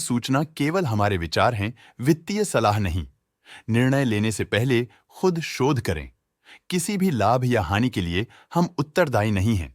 सूचना केवल हमारे विचार हैं, वित्तीय सलाह नहीं। निर्णय लेने से पहले खुद शोध करें। किसी भी लाभ या हानि के लिए हम उत्तरदायी नहीं हैं।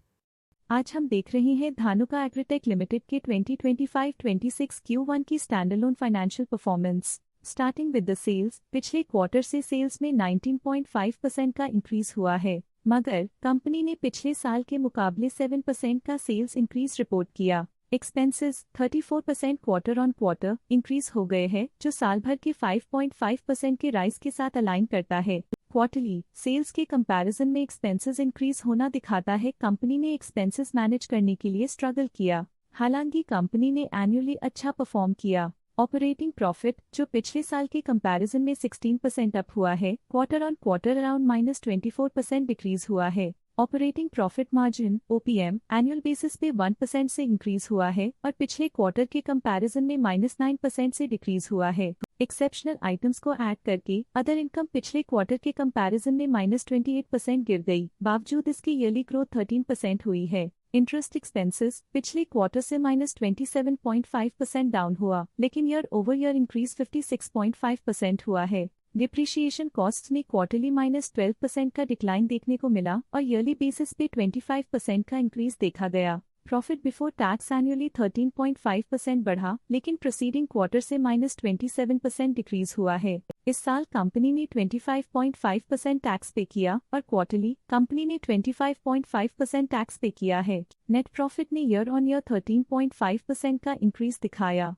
आज हम देख रहे हैं धानुका एग्रीटेक लिमिटेड के 2025-26 Q1 की standalone financial performance. Starting with the sales, पिछले क्वार्टर से सेल्स में 19.5% का इंक्रीज हुआ है, मगर कंपनी ने पिछले साल के मुकाबले 7% का सेल्स इंक्रीज रिपोर्ट किया। Expenses 34% quarter on quarter increase हो गए हैं, जो साल भर के 5.5% के राइज के साथ अलाइन करता है। क्वार्टरली सेल्स के कंपैरिजन में एक्सपेंसेस इंक्रीज होना दिखाता है कंपनी ने एक्सपेंसेस मैनेज करने के लिए स्ट्रगल किया। हालांकि कंपनी ने एनुअली अच्छा परफॉर्म किया। ऑपरेटिंग प्रॉफिट, जो पिछले साल के कंपैरिजन में 16% अप हुआ है, quarter on quarter around -24% decrease हुआ है। Operating profit margin OPM annual basis पे 1% से इंक्रीज हुआ है और पिछले क्वार्टर के कंपैरिजन में -9% से डिक्रीज हुआ है। एक्सेप्शनल आइटम्स को ऐड करके अदर इनकम पिछले क्वार्टर के कंपैरिजन में -28% गिर गई, बावजूद इसकी ईयरली ग्रोथ 13% हुई है। इंटरेस्ट एक्सपेंसेस पिछले क्वार्टर से -27.5% डाउन हुआ, लेकिन ईयर ओवर ईयर इंक्रीज 56.5% हुआ है। डिप्रिशिएशन कॉस्ट्स में क्वार्टरली -12% का डिक्लाइन देखने को मिला और ईयरली बेसिस पे 25% का इंक्रीज देखा गया। प्रॉफिट बिफोर टैक्स एनुअली 13.5% बढ़ा, लेकिन प्रोसीडिंग क्वार्टर से -27% डिक्रीज हुआ है। इस साल कंपनी ने 25.5% टैक्स पे किया और क्वार्टरली कंपनी ने 25.5% टैक्स पे किया है। नेट प्रॉफिट ने ईयर ऑन ईयर 13.5% का इंक्रीज दिखाया,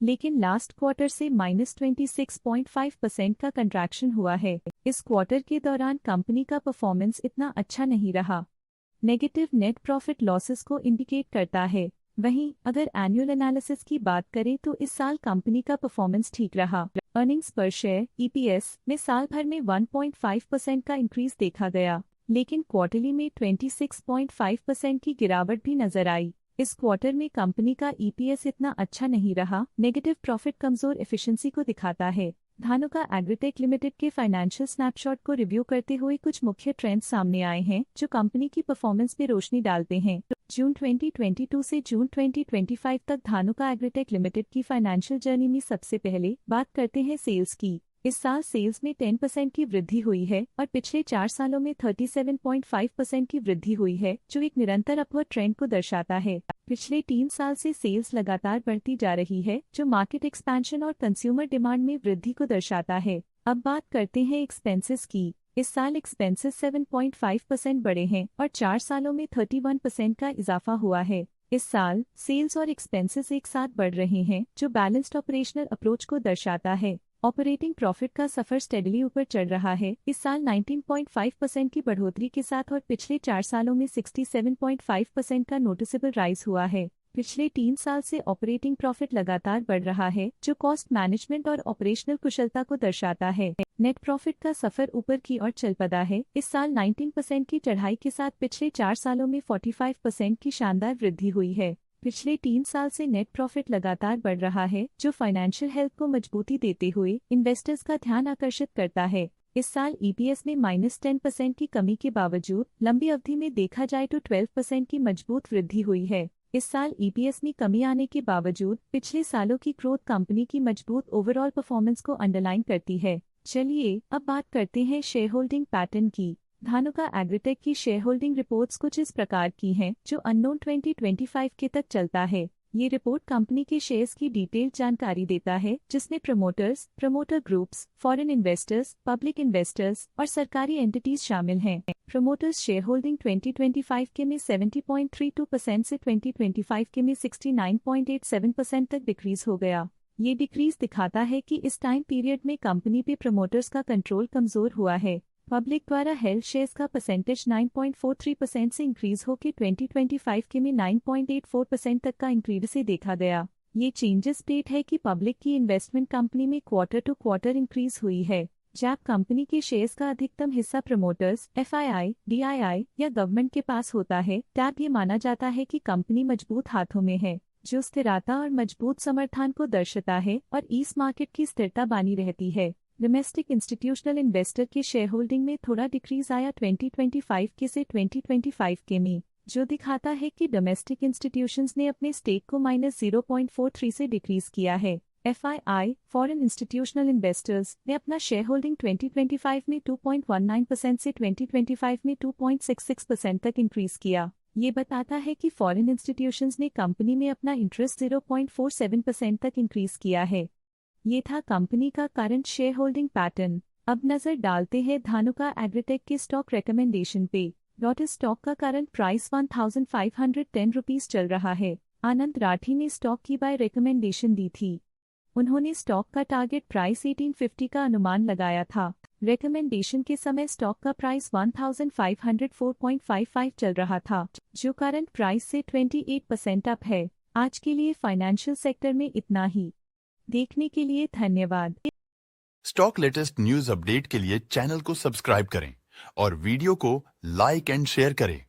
लेकिन लास्ट क्वार्टर से -26.5% का कंट्रैक्शन हुआ है। इस क्वार्टर के दौरान कंपनी का परफॉर्मेंस इतना अच्छा नहीं रहा। नेगेटिव नेट प्रॉफिट लॉसेस को इंडिकेट करता है। वहीं अगर एनुअल एनालिसिस की बात करें तो इस साल कंपनी का परफॉर्मेंस ठीक रहा। अर्निंग्स पर शेयर EPS में साल भर में 1.5% का इंक्रीज देखा गया, लेकिन क्वार्टरली में 26.5% की गिरावट भी नजर आई। इस क्वार्टर में कंपनी का EPS इतना अच्छा नहीं रहा। नेगेटिव प्रॉफिट कमजोर एफिशिएंसी को दिखाता है। धानुका एग्रीटेक लिमिटेड के फाइनेंशियल स्नैपशॉट को रिव्यू करते हुए कुछ मुख्य ट्रेंड्स सामने आए हैं जो कंपनी की परफॉर्मेंस पे रोशनी डालते हैं। जून 2022 से जून 2025 तक धानुका एग्रीटेक लिमिटेड की फाइनेंशियल जर्नी में सबसे पहले बात करते हैं सेल्स की। इस साल सेल्स में 10% की वृद्धि हुई है और पिछले 4 सालों में 37.5% की वृद्धि हुई है, जो एक निरंतर अपवर्ड ट्रेंड को दर्शाता है। पिछले 3 साल से सेल्स लगातार बढ़ती जा रही है, जो मार्केट एक्सपेंशन और कंज्यूमर डिमांड में वृद्धि को दर्शाता है। अब बात करते हैं एक्सपेंसेस की। इस साल एक्सपेंसेस 7.5% बढ़े हैं और 4 सालों में 31% का इजाफा हुआ है। इस साल सेल्स और एक्सपेंसेस एक साथ बढ़ रहे हैं, जो बैलेंस्ड ऑपरेशनल अप्रोच को दर्शाता है। ऑपरेटिंग प्रॉफिट का सफर स्टेडली ऊपर चढ़ रहा है। इस साल 19.5% की बढ़ोतरी के साथ और पिछले 4 सालों में 67.5% का नोटिसेबल राइज हुआ है। पिछले 3 साल से ऑपरेटिंग प्रॉफिट लगातार बढ़ रहा है, जो कॉस्ट मैनेजमेंट और ऑपरेशनल कुशलता को दर्शाता है। नेट प्रॉफिट का सफर ऊपर की ओर चल पड़ा है। इस साल 19% की चढ़ाई के साथ पिछले 4 सालों में 45% की शानदार वृद्धि हुई है। पिछले 3 साल से नेट प्रॉफिट लगातार बढ़ रहा है, जो फाइनेंशियल हेल्थ को मजबूती देते हुए इन्वेस्टर्स का ध्यान आकर्षित करता है। इस साल EPS में -10% की कमी के बावजूद लंबी अवधि में देखा जाए तो 12% की मजबूत वृद्धि हुई है। इस साल EPS में कमी आने के बावजूद पिछले सालों की ग्रोथ कंपनी की मजबूत ओवरऑल परफॉर्मेंस को अंडरलाइन करती है। चलिए अब बात करते हैं शेयर होल्डिंग पैटर्न की। धानुका एग्रीटेक की शेयर होल्डिंग रिपोर्ट्स कुछ इस प्रकार की हैं, जो अननोन 2025 के तक चलता है। ये रिपोर्ट कंपनी के शेयर्स की डिटेल्ड जानकारी देता है, जिसमें promoters, promoter groups, foreign investors, public investors और सरकारी एंटिटीज शामिल हैं। प्रमोटर्स शेयर होल्डिंग 2025 के में 70.32% से 2025 के में 69.87% तक डिक्रीज हो गया। ये डिक्रीज दिखाता है कि इस टाइम पीरियड में कंपनी पे प्रमोटर्स का कंट्रोल कमजोर हुआ है। पब्लिक द्वारा हेल्ड शेयर्स का परसेंटेज 9.43% से इंक्रीज होकर 2025 के में 9.84% तक का इंक्रीज से देखा गया। ये चेंजेस स्टेट है कि पब्लिक की इन्वेस्टमेंट कंपनी में क्वार्टर टू क्वार्टर इंक्रीज हुई है। जब कंपनी के शेयर्स का अधिकतम हिस्सा प्रमोटर्स, FII, DII या गवर्नमेंट के पास होता है, तब ये माना जाता है कि कंपनी मजबूत हाथों में है, जो स्थिरता और मजबूत समर्थन को दर्शाता है और इस मार्केट की स्थिरता बनी रहती है। डोमेस्टिक इंस्टीट्यूशनल इन्वेस्टर के शेयर होल्डिंग में थोड़ा डिक्रीज आया 2025 के से 2025 के में। जो दिखाता है कि डोमेस्टिक इंस्टीट्यूशंस ने अपने स्टेक को -0.43 से डिक्रीज किया है। FII फॉरेन इंस्टीट्यूशनल इन्वेस्टर्स ने अपना शेयर होल्डिंग 2025 में 2.19% से 2025 में 2.66% तक इंक्रीज किया। ये बताता है कि फॉरेन इंस्टीट्यूशंस ने कंपनी में अपना इंटरेस्ट 0.47% तक इंक्रीज किया है। ये था कंपनी का करंट शेयर होल्डिंग पैटर्न। अब नजर डालते हैं धानुका एग्रीटेक के स्टॉक रिकमेंडेशन पे। लॉटस स्टॉक का करंट प्राइस 1510 रुपीज चल रहा है। आनंद राठी ने स्टॉक की बाय रिकमेंडेशन दी थी। उन्होंने स्टॉक का टारगेट प्राइस 1850 का अनुमान लगाया था। रिकमेंडेशन के समय स्टॉक का प्राइस 1504.55 चल रहा था, जो करंट प्राइस से 28% अप है। आज के लिए फाइनेंशियल सेक्टर में इतना ही। देखने के लिए धन्यवाद। स्टॉक लेटेस्ट न्यूज अपडेट के लिए चैनल को सब्सक्राइब करें और वीडियो को लाइक एंड शेयर करें।